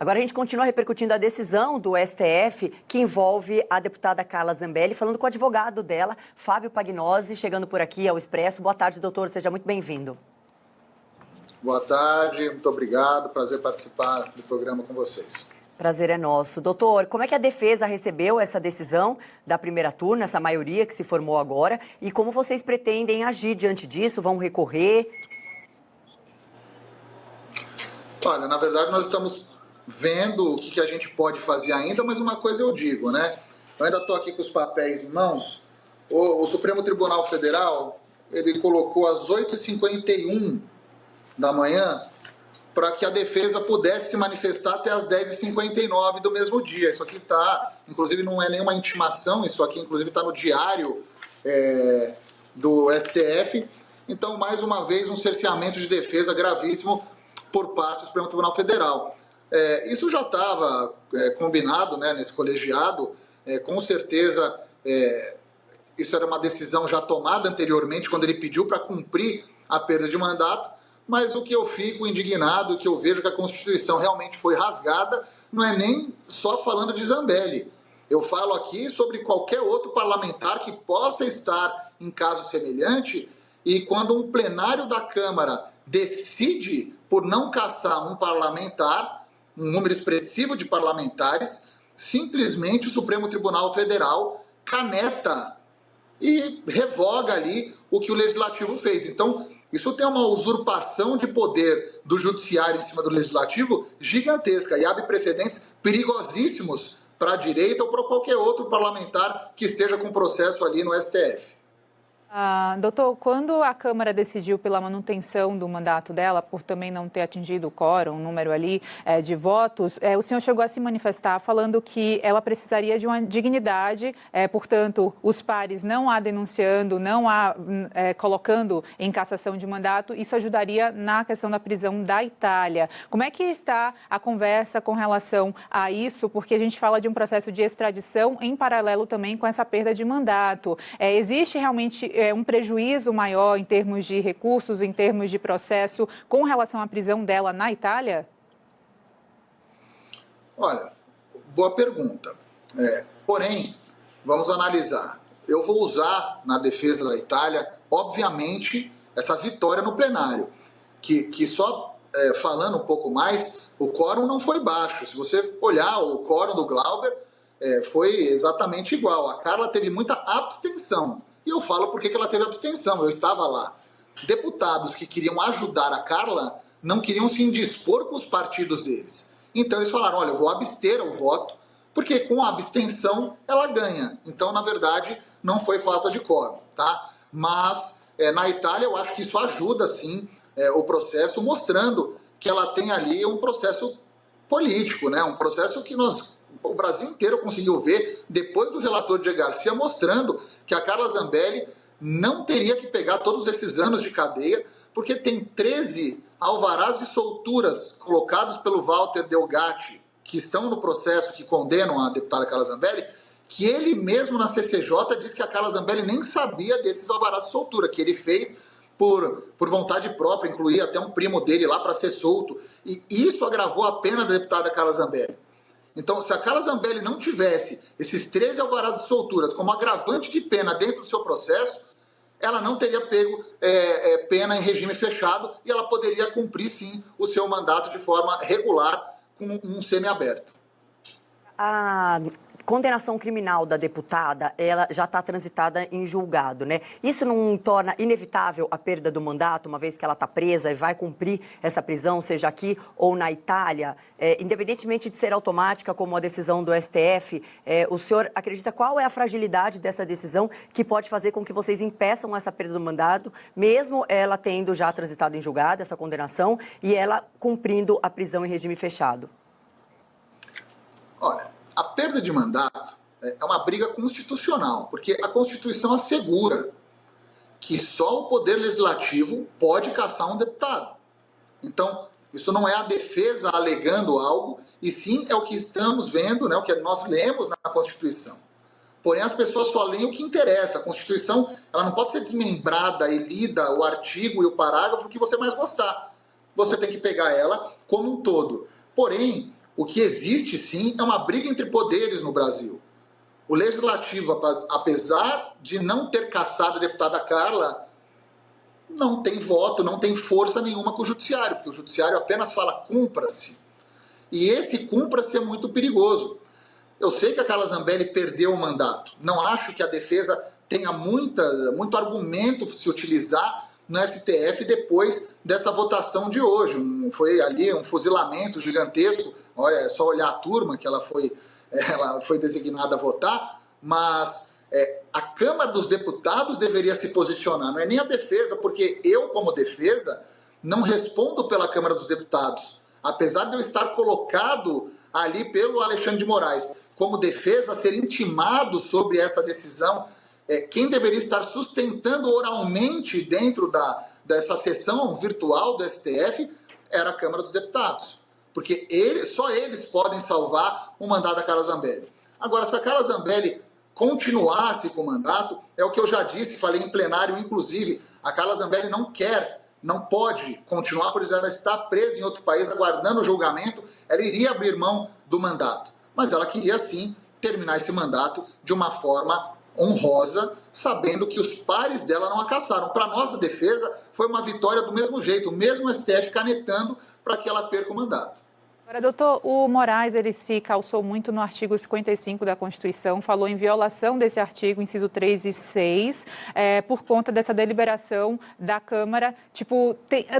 Agora a gente continua repercutindo a decisão do STF que envolve a deputada Carla Zambelli, falando com o advogado dela, Fábio Pagnosi, chegando por aqui ao Expresso. Boa tarde, doutor, seja muito bem-vindo. Boa tarde, muito obrigado, prazer participar do programa com vocês. Prazer é nosso. Doutor, como é que a defesa recebeu essa decisão da primeira turma, essa maioria que se formou agora, e como vocês pretendem agir diante disso? Vão recorrer? Olha, na verdade nós estamos vendo o que a gente pode fazer ainda, mas uma coisa eu digo, né? Eu ainda estou aqui com os papéis em mãos. O Supremo Tribunal Federal, ele colocou às 8h51 da manhã para que a defesa pudesse se manifestar até às 10h59 do mesmo dia. Isso aqui está, inclusive não é nenhuma intimação, isso aqui inclusive está no diário do STF. Então, mais uma vez, um cerceamento de defesa gravíssimo por parte do Supremo Tribunal Federal. Isso já estava combinado, né, nesse colegiado, com certeza isso era uma decisão já tomada anteriormente, quando ele pediu para cumprir a perda de mandato, mas o que eu fico indignado, o que eu vejo que a Constituição realmente foi rasgada, não é nem só falando de Zambelli. Eu falo aqui sobre qualquer outro parlamentar que possa estar em caso semelhante, e quando um plenário da Câmara decide por não caçar um parlamentar, um número expressivo de parlamentares, simplesmente o Supremo Tribunal Federal caneta e revoga ali o que o Legislativo fez. Então, isso tem uma usurpação de poder do Judiciário em cima do Legislativo gigantesca e abre precedentes perigosíssimos para a direita ou para qualquer outro parlamentar que esteja com processo ali no STF. Doutor, quando a Câmara decidiu pela manutenção do mandato dela, por também não ter atingido o quórum, o número ali de votos, o senhor chegou a se manifestar falando que ela precisaria de uma dignidade, portanto, os pares não a denunciando, não a colocando em cassação de mandato, isso ajudaria na questão da prisão da Itália. Como é que está a conversa com relação a isso? Porque a gente fala de um processo de extradição em paralelo também com essa perda de mandato. Existe realmente um prejuízo maior em termos de recursos, em termos de processo, com relação à prisão dela na Itália? Olha, boa pergunta. Porém, vamos analisar. Eu vou usar na defesa da Itália, obviamente, essa vitória no plenário, que só falando um pouco mais, o quórum não foi baixo. Se você olhar o quórum do Glauber, foi exatamente igual. A Carla teve muita abstenção. E eu falo porque que ela teve abstenção, eu estava lá. Deputados que queriam ajudar a Carla não queriam se indispor com os partidos deles. Então eles falaram, olha, eu vou abster o voto, porque com a abstenção ela ganha. Então, na verdade, não foi falta de quórum, tá? Mas na Itália eu acho que isso ajuda, sim, o processo, mostrando que ela tem ali um processo político, né? Um processo que o Brasil inteiro conseguiu ver depois do relator Diego Garcia mostrando que a Carla Zambelli não teria que pegar todos esses anos de cadeia, porque tem 13 alvarás de solturas colocados pelo Walter Delgatti, que estão no processo, que condenam a deputada Carla Zambelli, que ele mesmo na CCJ disse que a Carla Zambelli nem sabia desses alvarás de soltura, que ele fez por vontade própria, incluir até um primo dele lá para ser solto. E isso agravou a pena da deputada Carla Zambelli. Então, se a Carla Zambelli não tivesse esses 13 alvarás de solturas como agravante de pena dentro do seu processo, ela não teria pego pena em regime fechado e ela poderia cumprir, sim, o seu mandato de forma regular com um semiaberto. A condenação criminal da deputada, ela já está transitada em julgado, né? Isso não torna inevitável a perda do mandato, uma vez que ela está presa e vai cumprir essa prisão, seja aqui ou na Itália? Independentemente de ser automática, como a decisão do STF, o senhor acredita qual é a fragilidade dessa decisão que pode fazer com que vocês impeçam essa perda do mandato, mesmo ela tendo já transitado em julgado, essa condenação, e ela cumprindo a prisão em regime fechado? Olha, a perda de mandato é uma briga constitucional, porque a Constituição assegura que só o Poder Legislativo pode caçar um deputado. Então, isso não é a defesa alegando algo, e sim é o que estamos vendo, né, o que nós lemos na Constituição. Porém, as pessoas só leem o que interessa. A Constituição ela não pode ser desmembrada e lida o artigo e o parágrafo que você mais gostar. Você tem que pegar ela como um todo. Porém, O que existe, sim, é uma briga entre poderes no Brasil. O Legislativo, apesar de não ter cassado a deputada Carla, não tem voto, não tem força nenhuma com o Judiciário, porque o Judiciário apenas fala cumpra-se. E esse cumpra-se é muito perigoso. Eu sei que a Carla Zambelli perdeu o mandato. Não acho que a defesa tenha muito argumento para se utilizar no STF depois dessa votação de hoje. Foi ali um fuzilamento gigantesco. Olha, é só olhar a turma que ela foi designada a votar, mas a Câmara dos Deputados deveria se posicionar, não é nem a defesa, porque eu, como defesa, não respondo pela Câmara dos Deputados. Apesar de eu estar colocado ali pelo Alexandre de Moraes como defesa, ser intimado sobre essa decisão, quem deveria estar sustentando oralmente dentro dessa sessão virtual do STF era a Câmara dos Deputados. Porque só eles podem salvar o mandato da Carla Zambelli. Agora, se a Carla Zambelli continuasse com o mandato, é o que eu já disse, falei em plenário, inclusive, a Carla Zambelli não pode continuar, por exemplo, ela está presa em outro país, aguardando o julgamento, ela iria abrir mão do mandato. Mas ela queria, sim, terminar esse mandato de uma forma honrosa, sabendo que os pares dela não a cassaram. Para nós, da defesa, foi uma vitória do mesmo jeito, o mesmo STF canetando para que ela perca o mandato. Agora, doutor, o Moraes, ele se calçou muito no artigo 55 da Constituição, falou em violação desse artigo, inciso 3 e 6, por conta dessa deliberação da Câmara,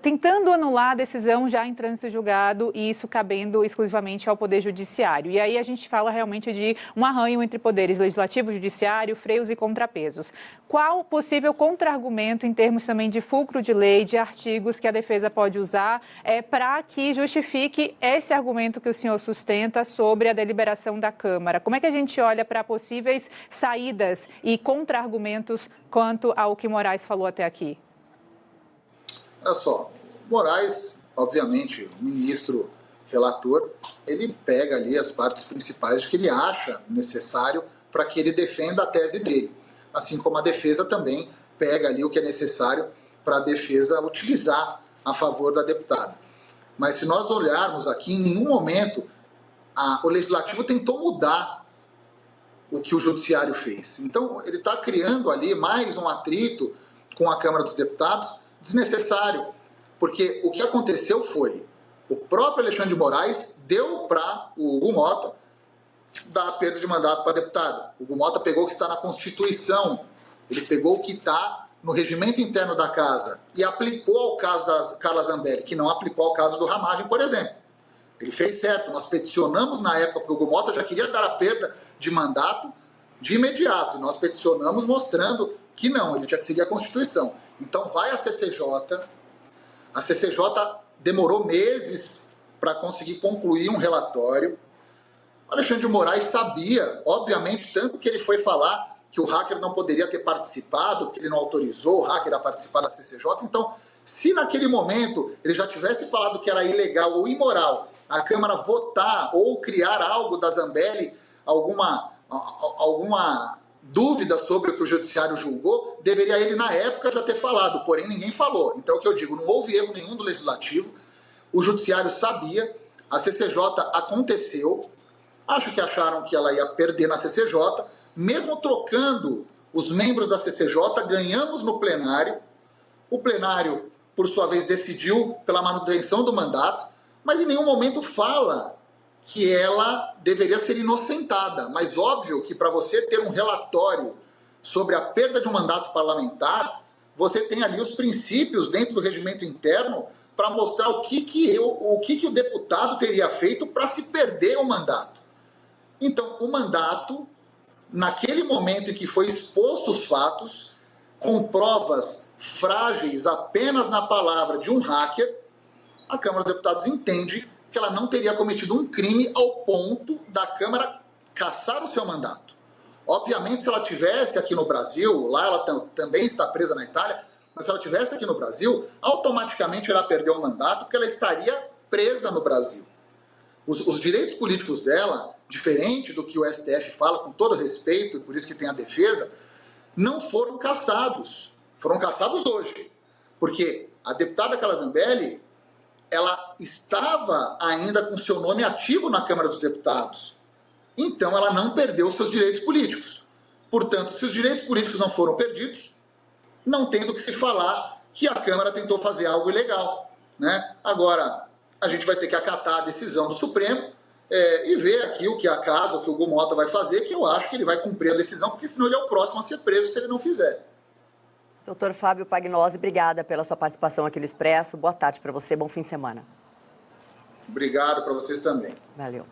tentando anular a decisão já em trânsito julgado e isso cabendo exclusivamente ao Poder Judiciário. E aí a gente fala realmente de um arranho entre poderes legislativo, judiciário, freios e contrapesos. Qual possível contra-argumento em termos também de fulcro de lei, de artigos que a defesa pode usar para que justifique esse argumento que o senhor sustenta sobre a deliberação da Câmara? Como é que a gente olha para possíveis saídas e contra-argumentos quanto ao que Moraes falou até aqui? Olha só, Moraes, obviamente, o ministro relator, ele pega ali as partes principais que ele acha necessário para que ele defenda a tese dele. Assim como a defesa também pega ali o que é necessário para a defesa utilizar a favor da deputada. Mas se nós olharmos aqui, em nenhum momento o Legislativo tentou mudar o que o Judiciário fez. Então, ele está criando ali mais um atrito com a Câmara dos Deputados desnecessário. Porque o que aconteceu foi, o próprio Alexandre de Moraes deu para o Hugo Mota dar a perda de mandato para deputado. O Hugo Mota pegou o que está na Constituição, ele pegou o que está no regimento interno da casa e aplicou ao caso da Carla Zambelli, que não aplicou ao caso do Ramagem, por exemplo. Ele fez certo. Nós peticionamos na época, porque o Hugo Mota já queria dar a perda de mandato de imediato. E nós peticionamos mostrando que não, ele tinha que seguir a Constituição. Então vai a CCJ. A CCJ demorou meses para conseguir concluir um relatório. O Alexandre de Moraes sabia, obviamente, tanto que ele foi falar que o hacker não poderia ter participado, que ele não autorizou o hacker a participar da CCJ. Então, se naquele momento ele já tivesse falado que era ilegal ou imoral a Câmara votar ou criar algo da Zambelli, alguma dúvida sobre o que o Judiciário julgou, deveria ele, na época, já ter falado, porém ninguém falou. Então, é o que eu digo, não houve erro nenhum do Legislativo, o Judiciário sabia, a CCJ aconteceu, acho que acharam que ela ia perder na CCJ, mesmo trocando os membros da CCJ, ganhamos no plenário. O plenário, por sua vez, decidiu pela manutenção do mandato, mas em nenhum momento fala que ela deveria ser inocentada. Mas óbvio que para você ter um relatório sobre a perda de um mandato parlamentar, você tem ali os princípios dentro do regimento interno para mostrar o que o deputado teria feito para se perder o mandato. Então, o mandato, naquele momento em que foi exposto os fatos, com provas frágeis apenas na palavra de um hacker, a Câmara dos Deputados entende que ela não teria cometido um crime ao ponto da Câmara cassar o seu mandato. Obviamente, se ela tivesse aqui no Brasil, lá ela também está presa na Itália, mas se ela tivesse aqui no Brasil, automaticamente ela perdeu o mandato porque ela estaria presa no Brasil. Os direitos políticos dela, diferente do que o STF fala com todo respeito, e por isso que tem a defesa, não foram cassados. Foram cassados hoje. Porque a deputada Carla Zambelli, ela estava ainda com seu nome ativo na Câmara dos Deputados. Então, ela não perdeu os seus direitos políticos. Portanto, se os direitos políticos não foram perdidos, não tem do que se falar que a Câmara tentou fazer algo ilegal, né? Agora, a gente vai ter que acatar a decisão do Supremo e ver aqui o que a casa, o que o Hugo Mota vai fazer, que eu acho que ele vai cumprir a decisão, porque senão ele é o próximo a ser preso se ele não fizer. Doutor Fábio Pagnozzi, obrigada pela sua participação aqui no Expresso. Boa tarde para você, bom fim de semana. Obrigado para vocês também. Valeu.